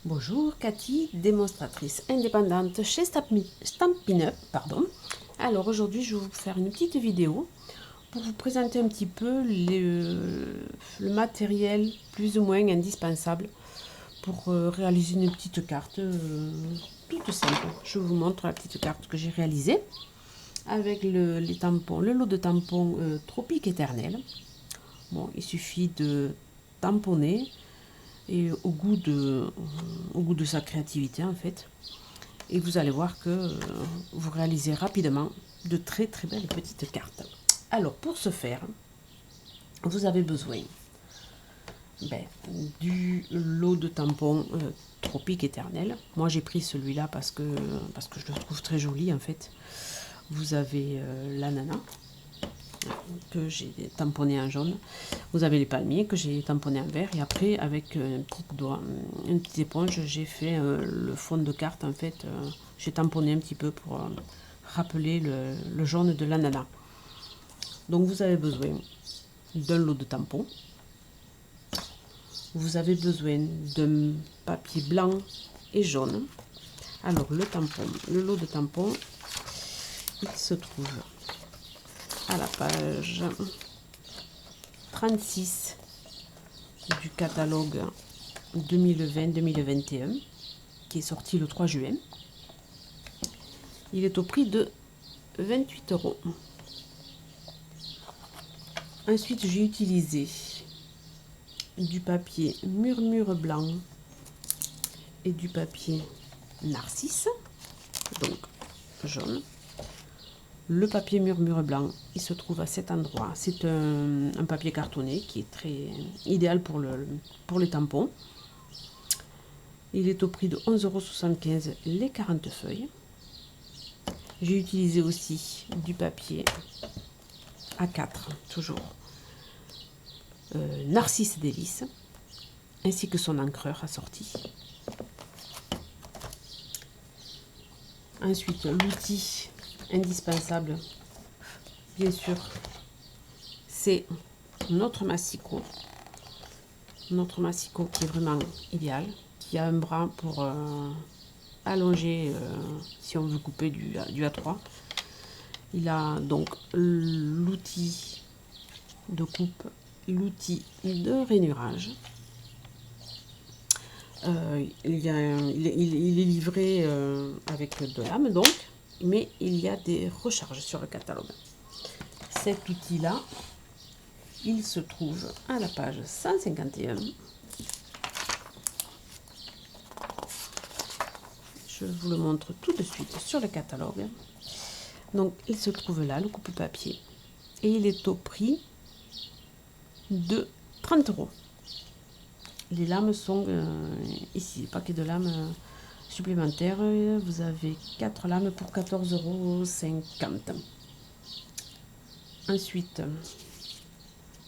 Bonjour, Cathy, démonstratrice indépendante chez Stampin' Up, pardon. Alors aujourd'hui, je vais vous faire une petite vidéo pour vous présenter un petit peu le matériel plus ou moins indispensable pour réaliser une petite carte toute simple. Je vous montre la petite carte que j'ai réalisée avec les tampons, le lot de tampons Tropique Éternel. Bon, il suffit de tamponner et au goût de sa créativité en fait, et vous allez voir que vous réalisez rapidement de très belles petites cartes. Alors pour ce faire, vous avez besoin du lot de tampons Tropique Éternel. Moi j'ai pris celui-là parce que je le trouve très joli en fait. Vous avez l'ananas que j'ai tamponné en jaune, vous avez les palmiers que j'ai tamponné en vert, et après avec une petite éponge j'ai fait le fond de carte en fait. J'ai tamponné un petit peu pour rappeler le jaune de l'ananas. Donc vous avez besoin d'un lot de tampons, vous avez besoin d'un papier blanc et jaune. Alors le lot de tampons, il se trouve à la page 36 du catalogue 2020-2021 qui est sorti le 3 juin. Il est au prix de 28 €. Ensuite, j'ai utilisé du papier murmure blanc et du papier narcisse, donc jaune. Le papier murmure blanc, il se trouve à cet endroit. C'est un papier cartonné qui est très idéal pour les tampons. Il est au prix de 11,75 € les 40 feuilles. J'ai utilisé aussi du papier A4, toujours Narcisse Délice, ainsi que son encreur assorti. Ensuite, l'outil indispensable, bien sûr, c'est notre massicot. Notre massicot qui est vraiment idéal, qui a un bras pour allonger si on veut couper du A3. Il a donc l'outil de coupe, l'outil de rainurage. Il est livré avec de lame donc, mais il y a des recharges sur le catalogue. Cet outil-là, il se trouve à la page 151. Je vous le montre tout de suite sur le catalogue. Donc, il se trouve là, le coupe-papier, et il est au prix de 30 €. Les lames sont ici, le paquet de lames supplémentaires. Vous avez 4 lames pour 14,50 €. Ensuite,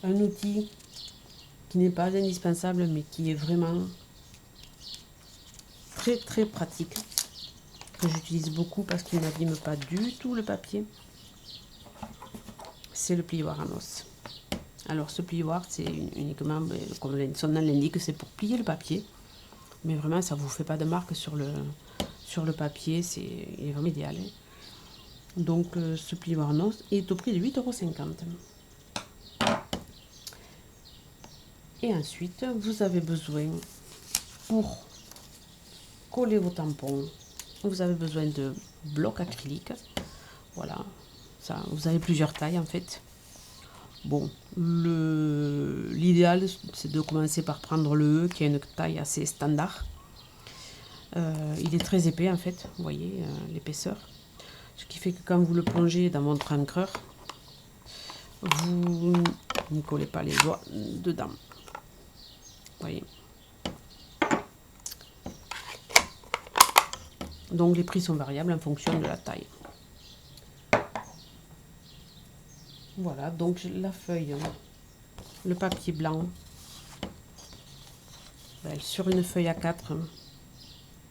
un outil qui n'est pas indispensable, mais qui est vraiment très pratique, que j'utilise beaucoup parce qu'il n'abîme pas du tout le papier. C'est le plioir en os. Alors ce plioir, c'est uniquement, comme son nom l'indique, c'est pour plier le papier. Mais vraiment, ça ne vous fait pas de marque sur le papier, il est vraiment idéal. Donc ce plioir en os est au prix de 8,50 €. Et ensuite, vous avez besoin, pour coller vos tampons, vous avez besoin de blocs acryliques. Voilà, ça, vous avez plusieurs tailles en fait. Bon, l'idéal, c'est de commencer par prendre le E, qui a une taille assez standard. Il est très épais en fait, vous voyez l'épaisseur. Ce qui fait que quand vous le plongez dans votre encreur, vous n'y collez pas les doigts dedans. Voyez. Donc les prix sont variables en fonction de la taille. Voilà, donc la feuille, le papier blanc, sur une feuille A4,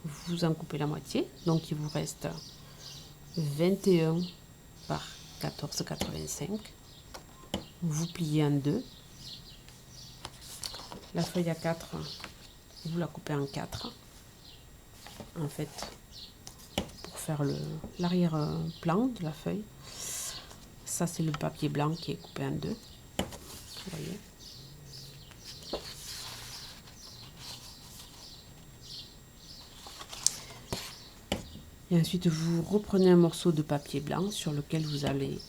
vous en coupez la moitié, donc il vous reste 21 par 14,85. Vous pliez en deux. La feuille A4, vous la coupez en 4. en fait, pour faire l'arrière-plan de la feuille. Ça, c'est le papier blanc qui est coupé en deux. Vous voyez. Et ensuite, vous reprenez un morceau de papier blanc sur lequel vous allez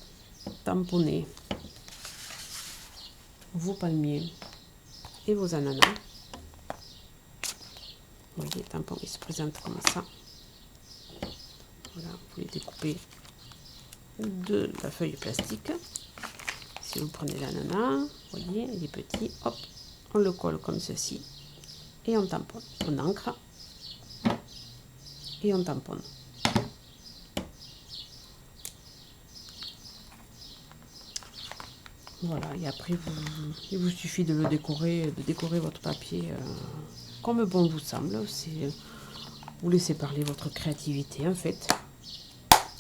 tamponner vos palmiers et vos ananas. Vous voyez, le tampon, il se présente comme ça. Voilà, vous les découpez de la feuille plastique. Si vous prenez l'ananas, vous voyez, il est petit, hop, on le colle comme ceci et on tamponne. On ancre et on tamponne. Voilà, et après, il vous suffit de le décorer, votre papier comme bon vous semble. Vous laissez parler votre créativité, en fait.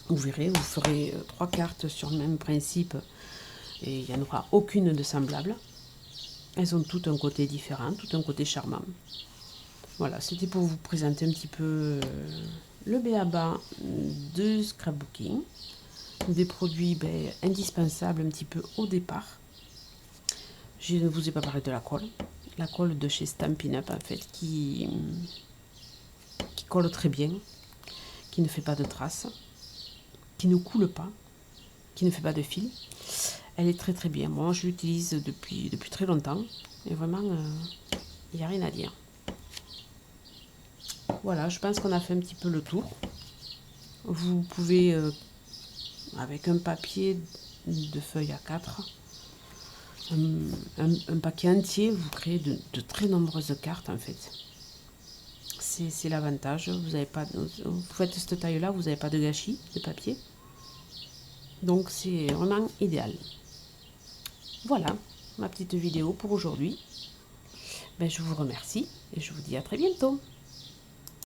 Vous verrez, vous ferez 3 cartes sur le même principe et il n'y en aura aucune de semblable. Elles ont toutes un côté différent, tout un côté charmant. Voilà, c'était pour vous présenter un petit peu le b.a.-ba de scrapbooking. Des produits indispensables un petit peu au départ. Je ne vous ai pas parlé de la colle de chez Stampin' Up en fait, qui colle très bien, qui ne fait pas de traces, qui ne coule pas, qui ne fait pas de fil. Elle est très très bien. Moi je l'utilise depuis très longtemps et vraiment il n'y a rien à dire. Voilà, je pense qu'on a fait un petit peu le tour. Vous pouvez avec un papier de feuille A4, un paquet entier, vous créez de très nombreuses cartes en fait. C'est l'avantage. Vous faites cette taille là, vous n'avez pas de gâchis de papier. Donc c'est vraiment idéal. Voilà ma petite vidéo pour aujourd'hui. Je vous remercie et je vous dis à très bientôt.